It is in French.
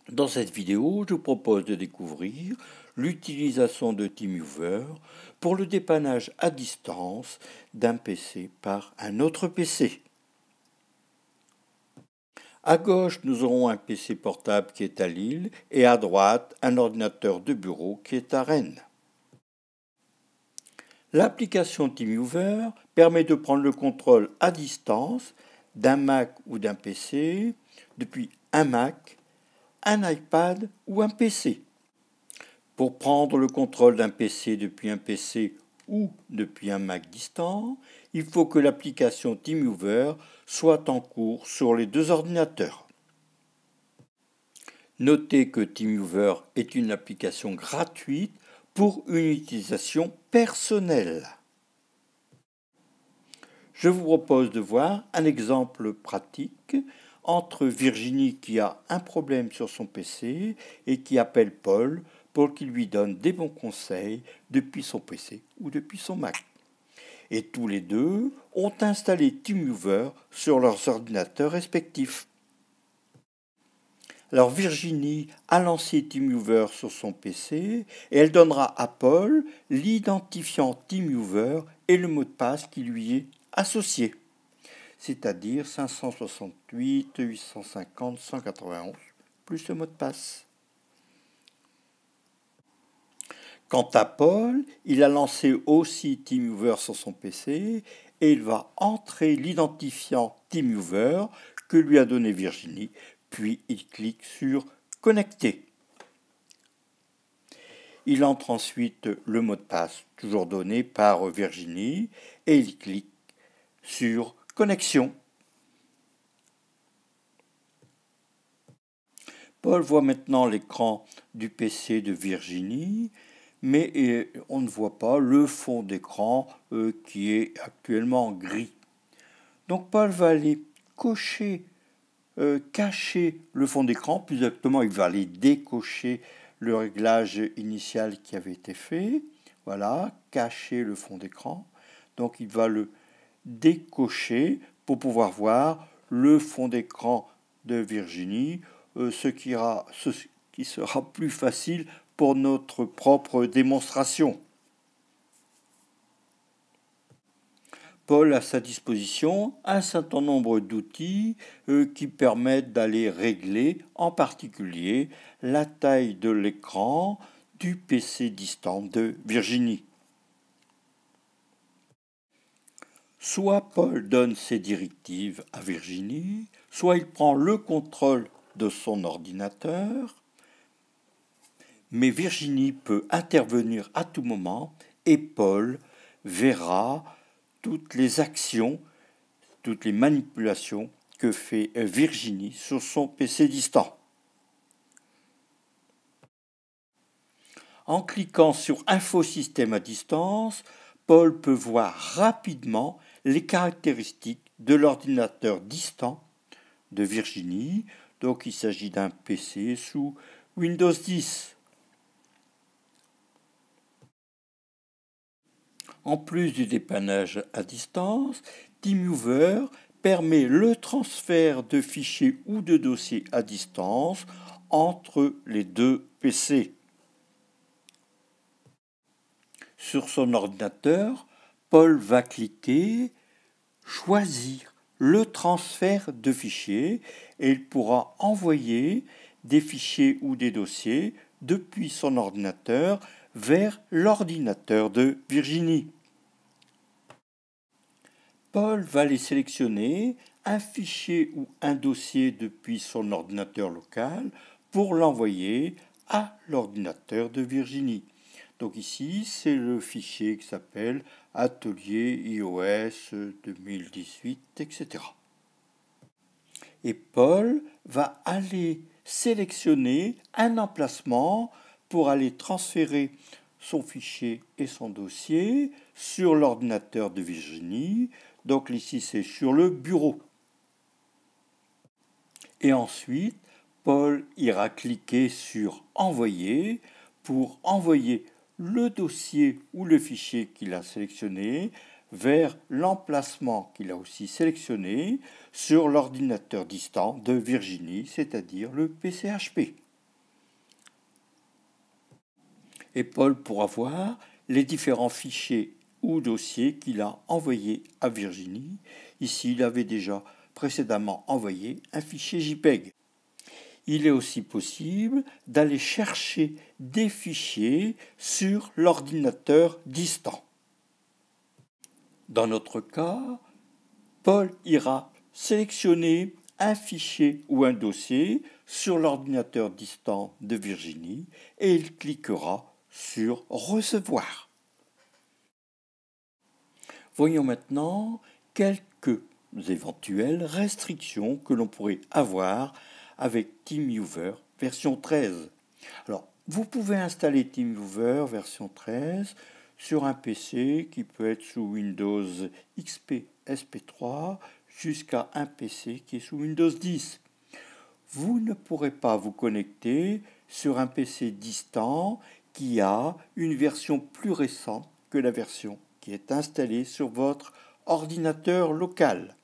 Dans cette vidéo, je vous propose de découvrir l'utilisation de TeamViewer pour le dépannage à distance d'un PC par un autre PC. À gauche, nous aurons un PC portable qui est à Lille et à droite, un ordinateur de bureau qui est à Rennes. L'application TeamViewer permet de prendre le contrôle à distance d'un Mac ou d'un PC depuis un Mac, un iPad ou un PC. Pour prendre le contrôle d'un PC depuis un PC ou depuis un Mac distant, il faut que l'application TeamViewer soit en cours sur les deux ordinateurs. Notez que TeamViewer est une application gratuite pour une utilisation personnelle. Je vous propose de voir un exemple pratique entre Virginie qui a un problème sur son PC et qui appelle Paul pour qu'il lui donne des bons conseils depuis son PC ou depuis son Mac. Et tous les deux ont installé TeamViewer sur leurs ordinateurs respectifs. Alors Virginie a lancé TeamViewer sur son PC et elle donnera à Paul l'identifiant TeamViewer et le mot de passe qui lui est associé, c'est-à-dire 568 850 191 plus le mot de passe. Quant à Paul, il a lancé aussi TeamViewer sur son PC et il va entrer l'identifiant TeamViewer que lui a donné Virginie, puis il clique sur Connecter. Il entre ensuite le mot de passe, toujours donné par Virginie, et il clique sur Connexion. Paul voit maintenant l'écran du PC de Virginie, mais on ne voit pas le fond d'écran qui est actuellement gris. Donc Paul va aller cacher le fond d'écran, plus exactement il va aller décocher le réglage initial qui avait été fait. Voilà, cacher le fond d'écran. Donc il va le décocher pour pouvoir voir le fond d'écran de Virginie, ce qui sera plus facile pour notre propre démonstration. Paul a à sa disposition un certain nombre d'outils qui permettent d'aller régler en particulier la taille de l'écran du PC distant de Virginie. Soit Paul donne ses directives à Virginie, soit il prend le contrôle de son ordinateur, mais Virginie peut intervenir à tout moment et Paul verra toutes les actions, toutes les manipulations que fait Virginie sur son PC distant. En cliquant sur Infosystème à distance, Paul peut voir rapidement les caractéristiques de l'ordinateur distant de Virginie. Donc il s'agit d'un PC sous Windows 10. En plus du dépannage à distance, TeamViewer permet le transfert de fichiers ou de dossiers à distance entre les deux PC. Sur son ordinateur, Paul va cliquer « Choisir le transfert de fichiers » et il pourra envoyer des fichiers ou des dossiers depuis son ordinateur vers l'ordinateur de Virginie. Paul va les sélectionner un fichier ou un dossier depuis son ordinateur local pour l'envoyer à l'ordinateur de Virginie. Donc ici, c'est le fichier qui s'appelle Atelier iOS 2018, etc. Et Paul va aller sélectionner un emplacement pour aller transférer son fichier et son dossier sur l'ordinateur de Virginie. Donc ici, c'est sur le bureau. Et ensuite, Paul ira cliquer sur Envoyer pour envoyer le dossier ou le fichier qu'il a sélectionné vers l'emplacement qu'il a aussi sélectionné sur l'ordinateur distant de Virginie, c'est-à-dire le PC HP. Et Paul pourra voir les différents fichiers ou dossiers qu'il a envoyés à Virginie. Ici, il avait déjà précédemment envoyé un fichier JPEG. Il est aussi possible d'aller chercher des fichiers sur l'ordinateur distant. Dans notre cas, Paul ira sélectionner un fichier ou un dossier sur l'ordinateur distant de Virginie et il cliquera sur « Recevoir ». Voyons maintenant quelques éventuelles restrictions que l'on pourrait avoir avec TeamViewer version 13. Alors, vous pouvez installer TeamViewer version 13 sur un PC qui peut être sous Windows XP SP3 jusqu'à un PC qui est sous Windows 10. Vous ne pourrez pas vous connecter sur un PC distant qui a une version plus récente que la version qui est installée sur votre ordinateur local.